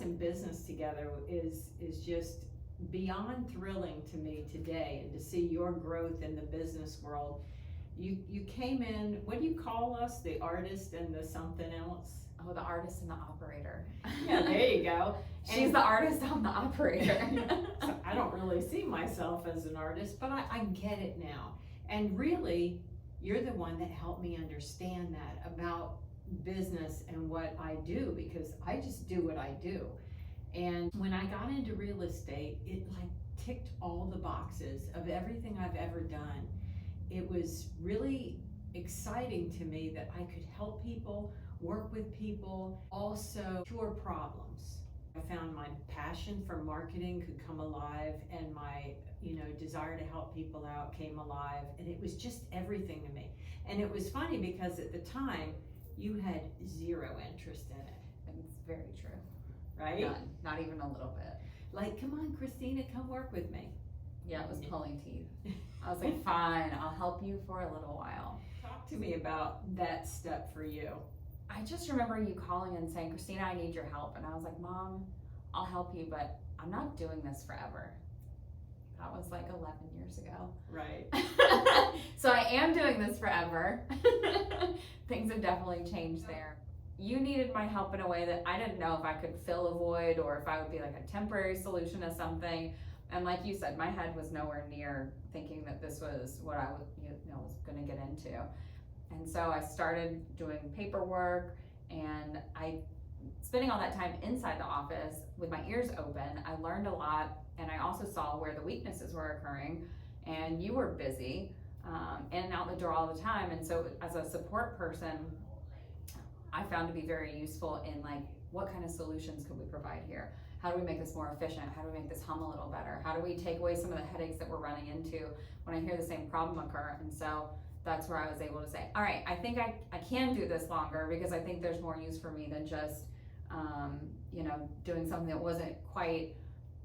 in business together is just beyond thrilling to me today, and to see your growth in the business world. You came in, what do you call us? The artist and the something else? Oh, the artist and the operator. Yeah, there you go. She's the artist, I'm the operator. So I don't really see myself as an artist, but I get it now. And really, you're the one that helped me understand that about business and what I do, because I just do what I do. And when I got into real estate, it like ticked all the boxes of everything I've ever done. It was really exciting to me that I could help people, work with people, also cure problems. I found my passion for marketing could come alive, and my desire to help people out came alive, and it was just everything to me. And it was funny because at the time you had zero interest in it. It's very true. Right? None, not even a little bit. Like, come on, Christina, come work with me. Yeah, it was pulling teeth. I was like, fine, I'll help you for a little while. Talk to me about that step for you. I just remember you calling and saying, Christina, I need your help. And I was like, Mom, I'll help you, but I'm not doing this forever. That was like 11 years ago. Right. So I am doing this forever. Things have definitely changed there. You needed my help in a way that I didn't know if I could fill a void or if I would be like a temporary solution to something. And like you said, my head was nowhere near thinking that this was what I was going to get into. And so I started doing paperwork, and spending all that time inside the office with my ears open, I learned a lot, and I also saw where the weaknesses were occurring. And you were busy, in and out the door all the time. And so as a support person, I found to be very useful in like, what kind of solutions could we provide here? How do we make this more efficient? How do we make this hum a little better? How do we take away some of the headaches that we're running into when I hear the same problem occur? And so that's where I was able to say, all right, I think I can do this longer, because I think there's more use for me than just, doing something that wasn't quite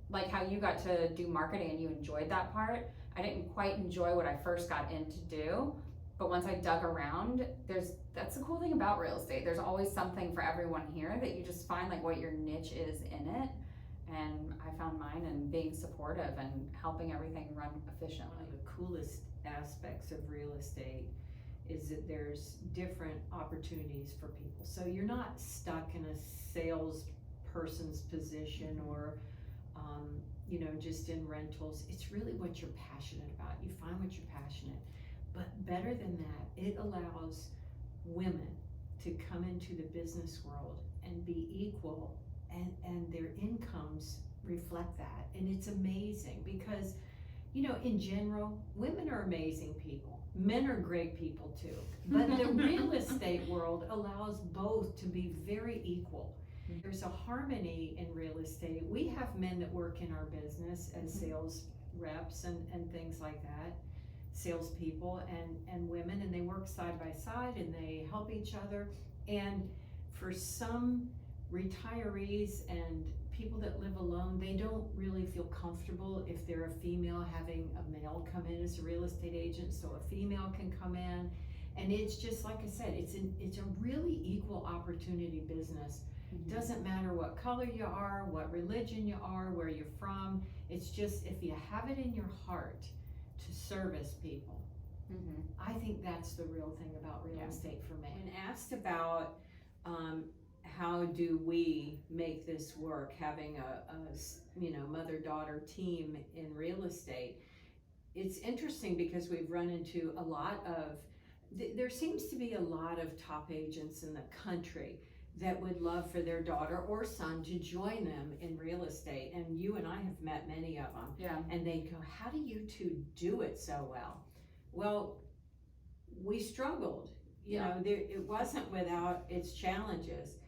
like how you got to do marketing and you enjoyed that part. I didn't quite enjoy what I first got in to do. But once I dug around, that's the cool thing about real estate. There's always something for everyone here that you just find like what your niche is in it. And I found mine in being supportive and helping everything run efficiently. One of the coolest aspects of real estate is that there's different opportunities for people. So you're not stuck in a salesperson's position or just in rentals. It's really what you're passionate about. You find what you're passionate. But better than that, it allows women to come into the business world and be equal, and their incomes reflect that. And it's amazing because, in general, women are amazing people. Men are great people too. But the real estate world allows both to be very equal. There's a harmony in real estate. We have men that work in our business as sales reps and things like that. Salespeople and women, and they work side by side and they help each other. And for some retirees and people that live alone, they don't really feel comfortable if they're a female having a male come in as a real estate agent, so a female can come in. And it's just like I said, it's a really equal opportunity business. It doesn't matter what color you are, what religion you are, where you're from. It's just if you have it in your heart to service people. I think that's the real thing about real estate for me. When asked about how do we make this work, having a mother-daughter team in real estate, it's interesting because we've run into a lot of, there seems to be a lot of top agents in the country that would love for their daughter or son to join them in real estate. And you and I have met many of them. Yeah. And they go, how do you two do it so well? Well, we struggled. It wasn't without its challenges.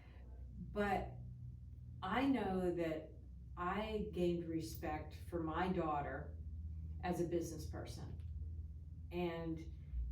But I know that I gained respect for my daughter as a business person. And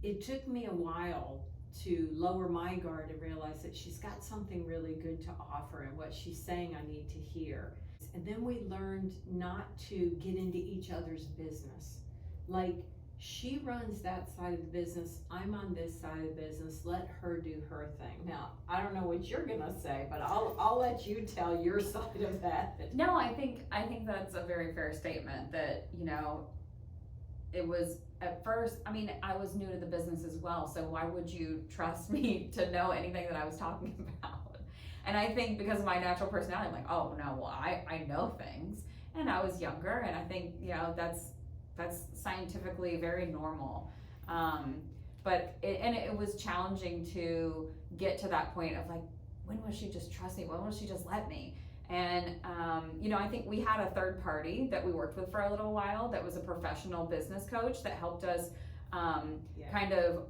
it took me a while to lower my guard and realize that she's got something really good to offer, and what she's saying I need to hear. And then we learned not to get into each other's business. Like, she runs that side of the business, I'm on this side of the business, let her do her thing. Now, I don't know what you're gonna say, but I'll let you tell your side of that. No, I think that's a very fair statement that, you know, it was at first, I mean, I was new to the business as well, so why would you trust me to know anything that I was talking about? And I think because of my natural personality, I'm like, oh no, well, I know things. And I was younger, and I think, you know, that's scientifically very normal. But it was challenging to get to that point of like, when will she just trust me? When will she just let me? And, you know, I think we had a third party that we worked with for a little while that was a professional business coach that helped us kind of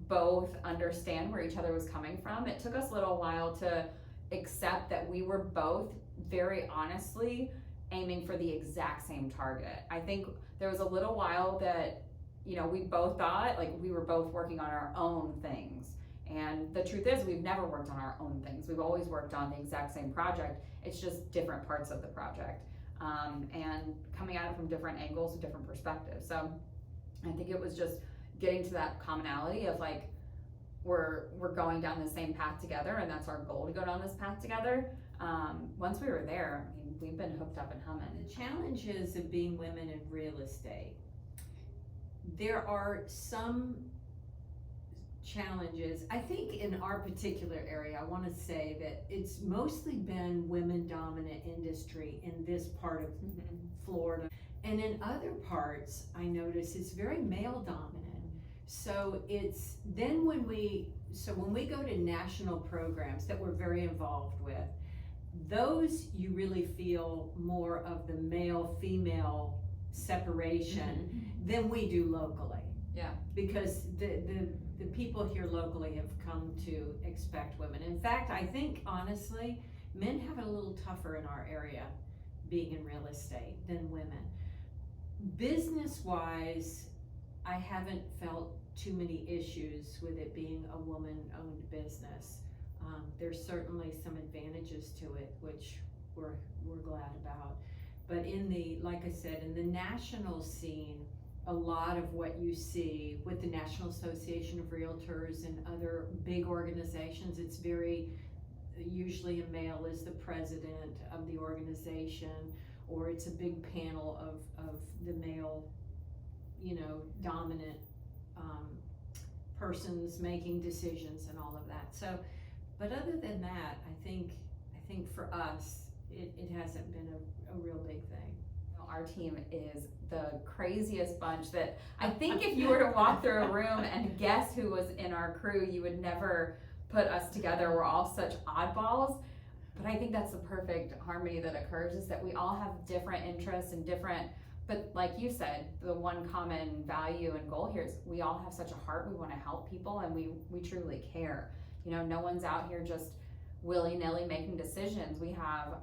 both understand where each other was coming from. It took us a little while to accept that we were both very honestly aiming for the exact same target. I think there was a little while that, you know, we both thought like we were both working on our own things. And the truth is, we've never worked on our own things. We've always worked on the exact same project. It's just different parts of the project, and coming at it from different angles and different perspectives. So I think it was just getting to that commonality of like, we're going down the same path together, and that's our goal, to go down this path together. Once we were there, I mean, we've been hooked up and humming. The challenges of being women in real estate. There are some challenges. I think in our particular area, I want to say that it's mostly been women dominant industry in this part of Florida. And in other parts, I notice it's very male dominant. So it's then when we go to national programs that we're very involved with, those you really feel more of the male-female separation than we do locally. Yeah. Because the people here locally have come to expect women. In fact, I think honestly, men have it a little tougher in our area being in real estate than women. Business-wise, I haven't felt too many issues with it being a woman-owned business. There's certainly some advantages to it, which we're glad about. But like I said, in the national scene, a lot of what you see with the National Association of Realtors and other big organizations, it's very, usually a male is the president of the organization, or it's a big panel of the male, you know, dominant persons making decisions and all of that. So, but other than that, I think for us, it hasn't been a real big thing. Our team is the craziest bunch that I think if you were to walk through a room and guess who was in our crew, you would never put us together. We're all such oddballs, but I think that's the perfect harmony that occurs, is that we all have different interests and different, but like you said, the one common value and goal here is we all have such a heart. We want to help people, and we truly care. You know, no one's out here just willy-nilly making decisions. We have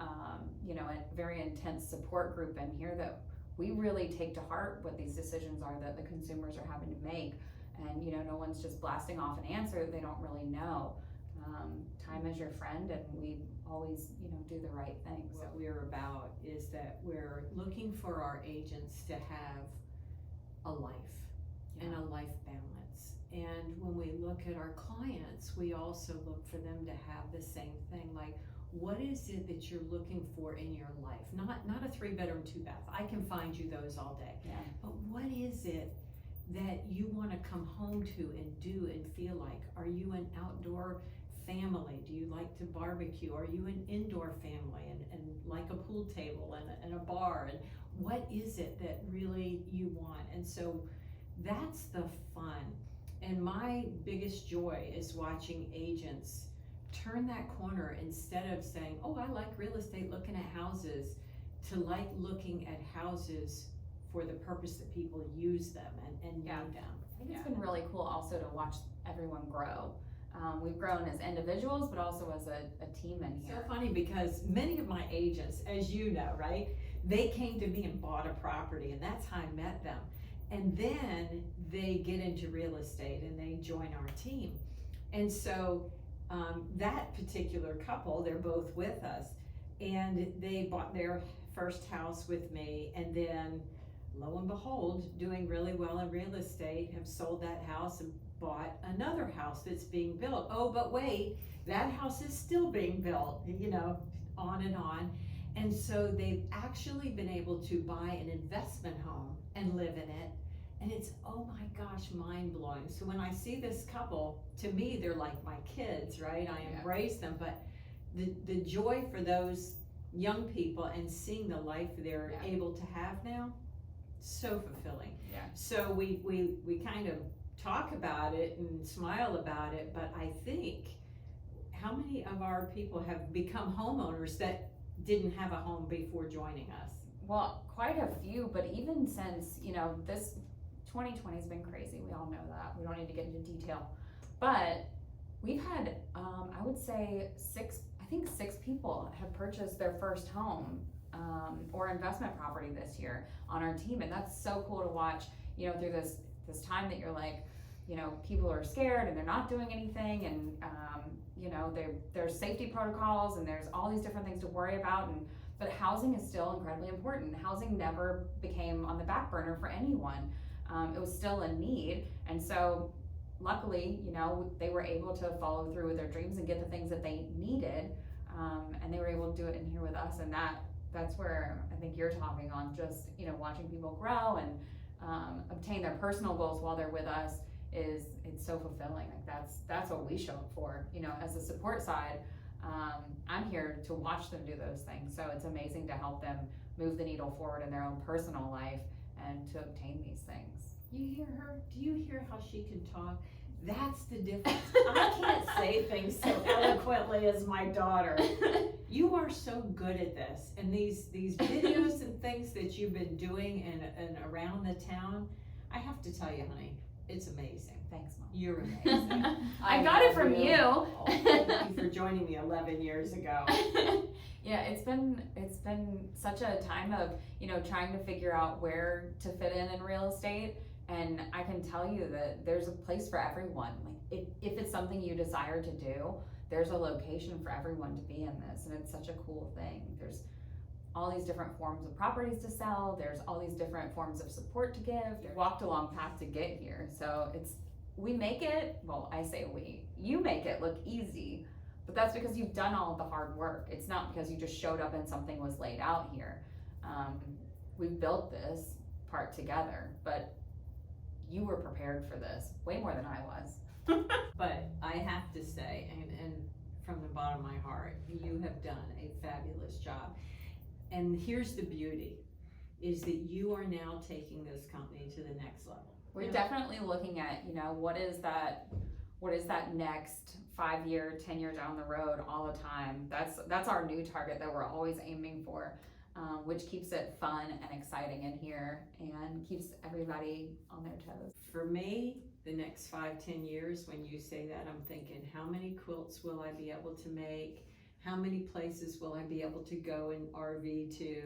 you know, a very intense support group in here that we really take to heart what these decisions are that the consumers are having to make. And you know, no one's just blasting off an answer that they don't really know. Time is your friend, and we always, you know, do the right thing. What we're about is that we're looking for our agents to have a life and a life balance. And when we look at our clients, we also look for them to have the same thing. Like, what is it that you're looking for in your life? Not a 3-bedroom, 2-bath. I can find you those all day. Yeah. But what is it that you want to come home to and do and feel like? Are you an outdoor family? Do you like to barbecue? Are you an indoor family and like a pool table and a bar? And what is it that really you want? And so that's the fun. And my biggest joy is watching agents turn that corner, instead of saying, oh, I like real estate, looking at houses, to like looking at houses for the purpose that people use them and need them. I think it's been really cool also to watch everyone grow. We've grown as individuals, but also as a team in here. So funny, because many of my agents, as you know, right, they came to me and bought a property, and that's how I met them. And then they get into real estate and they join our team. And so that particular couple, they're both with us, and they bought their first house with me, and then lo and behold, doing really well in real estate, have sold that house and bought another house that's being built. Oh, but wait, that house is still being built, you know, on and on. And so they've actually been able to buy an investment home and live in it. And it's, oh my gosh, mind blowing. So when I see this couple, to me, they're like my kids, right? I embrace them, but the joy for those young people and seeing the life they're able to have now, so fulfilling. Yeah. So we kind of talk about it and smile about it, but I think how many of our people have become homeowners that didn't have a home before joining us? Well, quite a few, but even since, you know, this 2020 has been crazy. We all know that. We don't need to get into detail. But we've had, I would say six people have purchased their first home or investment property this year on our team. And that's so cool to watch, you know, through this time that you're like, you know, people are scared and they're not doing anything. And, you know, there's safety protocols and there's all these different things to worry about. But housing is still incredibly important. Housing never became on the back burner for anyone. It was still a need, and so luckily, you know, they were able to follow through with their dreams and get the things that they needed, and they were able to do it in here with us, and that's where I think you're talking on, just, you know, watching people grow and obtain their personal goals while they're with us it's so fulfilling. Like that's what we show up for, you know, as the support side. I'm here to watch them do those things, so it's amazing to help them move the needle forward in their own personal life and to obtain these things. You hear her? Do you hear how she can talk? That's the difference. I can't say things so eloquently as my daughter. You are so good at this, and these videos and things that you've been doing and around the town, I have to tell you, honey, it's amazing. Thanks, Mom. You're amazing. I got it from you. Oh, thank you for joining me 11 years ago. Yeah, it's been such a time of, you know, trying to figure out where to fit in real estate, and I can tell you that there's a place for everyone. Like if it's something you desire to do, there's a location for everyone to be in this, and it's such a cool thing. There's all these different forms of properties to sell. There's all these different forms of support to give. We walked a long path to get here, so we make it, well, I say you make it look easy, but that's because you've done all of the hard work. It's not because you just showed up and something was laid out here. We've built this part together, but you were prepared for this way more than I was. But I have to say, and from the bottom of my heart, you have done a fabulous job. And here's the beauty, is that you are now taking this company to the next level. We're definitely looking at, you know, what is that next 5-year, 10-year down the road all the time. That's our new target that we're always aiming for, which keeps it fun and exciting in here and keeps everybody on their toes. For me, the next 5-10 years, when you say that, I'm thinking, how many quilts will I be able to make? How many places will I be able to go in RV to?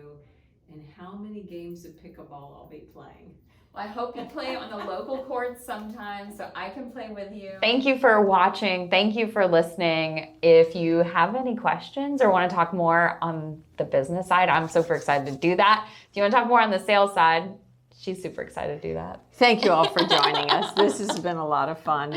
And how many games of pickleball I'll be playing? Well, I hope you play on the local courts sometime so I can play with you. Thank you for watching. Thank you for listening. If you have any questions or want to talk more on the business side, I'm super excited to do that. If you want to talk more on the sales side, she's super excited to do that. Thank you all for joining us. This has been a lot of fun.